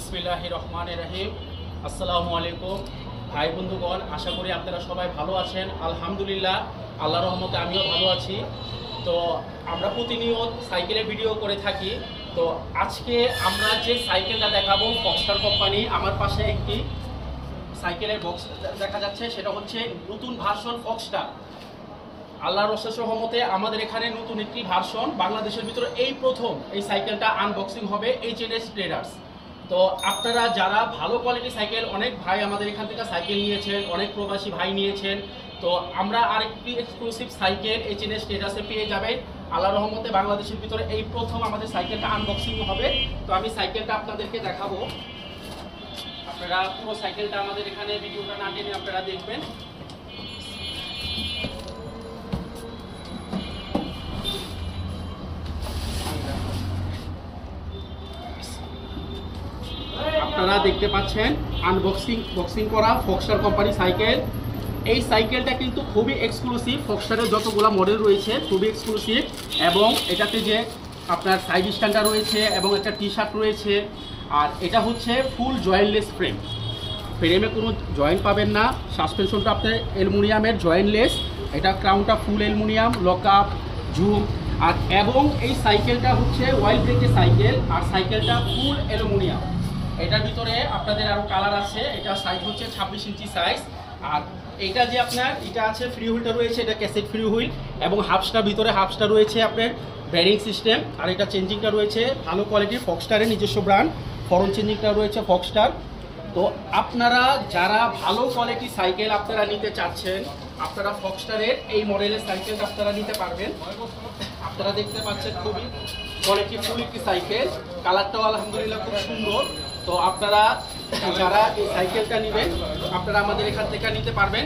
বিসমিল্লাহির রহমানির রহিম। আসসালামু আলাইকুম ভাই বন্ধুগণ, আশা করি আপনারা সবাই ভালো আছেন। আলহামদুলিল্লাহ, আল্লাহর রহমতে আমিও ভালো আছি। তো আমরা প্রতিনিয়ত সাইকেলের ভিডিও করে থাকি। তো আজকে আমরা যে সাইকেলটা দেখাবো ফক্সটার কোম্পানি, আমার পাশে একটি সাইকেলের বক্স দেখা যাচ্ছে, সেটা হচ্ছে নতুন ভার্সন ফক্সটার। আল্লাহর অশেষ রহমতে আমাদের এখানে নতুন একটি ভার্সন বাংলাদেশের ভিতরে এই প্রথম এই সাইকেলটা আনবক্সিং হবে H&S ট্রেডার্স। তো আপনারা যারা ভালো কোয়ালিটি সাইকেল, অনেক ভাই আমাদের এখান থেকে সাইকেল নিয়েছেন, অনেক প্রবাসী ভাই নিয়েছেন। তো আমরা আরেকটি এক্সক্লুসিভ সাইকেল H&S ট্রেডার্সে পেয়ে যাবেন। আল্লাহর রহমতে বাংলাদেশের ভিতরে এই প্রথম আমাদের সাইকেলটা আনবক্সিং হবে। তো আমি সাইকেলটা আপনাদেরকে দেখাবো। আপনারা পুরো সাইকেলটা আমাদের এখানে ভিডিওটা না টেনে আপনারা দেখবেন। আপনারা দেখতে পাচ্ছেন বক্সিং করা ফক্সটার কোম্পানি সাইকেল। এই সাইকেলটা কিন্তু খুবই এক্সক্লুসিভ। ফক্সটারের যতগুলো মডেল রয়েছে খুবই এক্সক্লুসিভ, এবং এটাতে যে আপনার সাইড স্ট্যান্ডার রয়েছে এবং একটা টি শার্ট রয়েছে। আর এটা হচ্ছে ফুল জয়েন্টলেস ফ্রেমে কোনো জয়েন্ট পাবেন না। সাসপেনশনটা আপনার অ্যালুমিনিয়ামের জয়েন্টলেস, এটা ক্রাউনটা ফুল অ্যালুমিনিয়াম, লক আপ, ঝুম। আর এবং এই সাইকেলটা হচ্ছে ওয়াইল্ড ব্রেকের সাইকেল, আর সাইকেলটা ফুল অ্যালুমিনিয়াম। এটার ভিতরে আপনাদের আরও কালার আছে। এটা সাইজ হচ্ছে 26 ইঞ্চি সাইজ। আর এটা যে আপনার এটা আছে ফ্রি হুইলটা রয়েছে, এটা ক্যাসেট ফ্রি হুইল, এবং হাফসটার ভিতরে হাফসটা রয়েছে আপনার ব্যারিং সিস্টেম। আর এটা চেঞ্জিংটা রয়েছে ভালো কোয়ালিটির ফক্সটারের নিজস্ব ব্র্যান্ড, ফরন চেঞ্জিংটা রয়েছে ফক্সটার। তো আপনারা যারা ভালো কোয়ালিটি সাইকেল আপনারা নিতে চাচ্ছেন, আপনারা ফক্সটারের এই মডেলের সাইকেলটা আপনারা নিতে পারবেন। আপনারা দেখতে পাচ্ছেন খুবই কোয়ালিটি ফুল একটি সাইকেল, কালারটাও আলহামদুলিল্লাহ খুব সুন্দর। তো আপনারা যারা এই সাইকেলটা নেবেন, আপনারা আমাদের এখান থেকে নিতে পারবেন।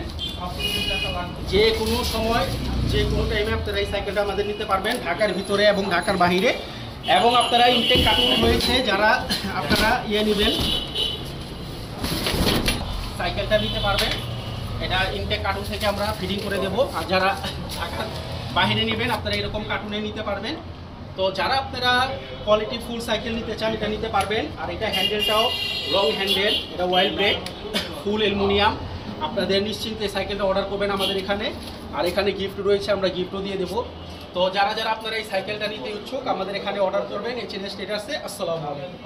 যে কোনো সময় যে কোনো টাইমে আপনারা এই সাইকেলটা আমাদের নিতে পারবেন, ঢাকার ভিতরে এবং ঢাকার বাহিরে। এবং আপনারা ইনটেক কার্টুন রয়েছে, যারা আপনারা নেবেন সাইকেলটা নিতে পারবেন। এটা ইনটেক কার্টুন থেকে আমরা ফিটিং করে দেবো। আর যারা ঢাকার বাহিরে নেবেন, আপনারা এরকম কার্টুনে নিতে পারবেন। তো যারা আপনারা কোয়ালিটি ফুল সাইকেল নিতে চান, এটা নিতে পারবেন। আর এটা হ্যান্ডেলটাও লং হ্যান্ডেল, এটা ওয়াইল্ড ব্রেক, ফুল অ্যালুমিনিয়াম। আপনাদের নিশ্চিন্তে সাইকেলটা অর্ডার করবেন আমাদের এখানে। আর এখানে গিফট রয়েছে, আমরা গিফটও দিয়ে দেবো। তো যারা যারা আপনারা এই সাইকেলটা নিতে ইচ্ছুক, আমাদের এখানে অর্ডার করবেন H&S ট্রেডার্সে। আসসালামু আলাইকুম।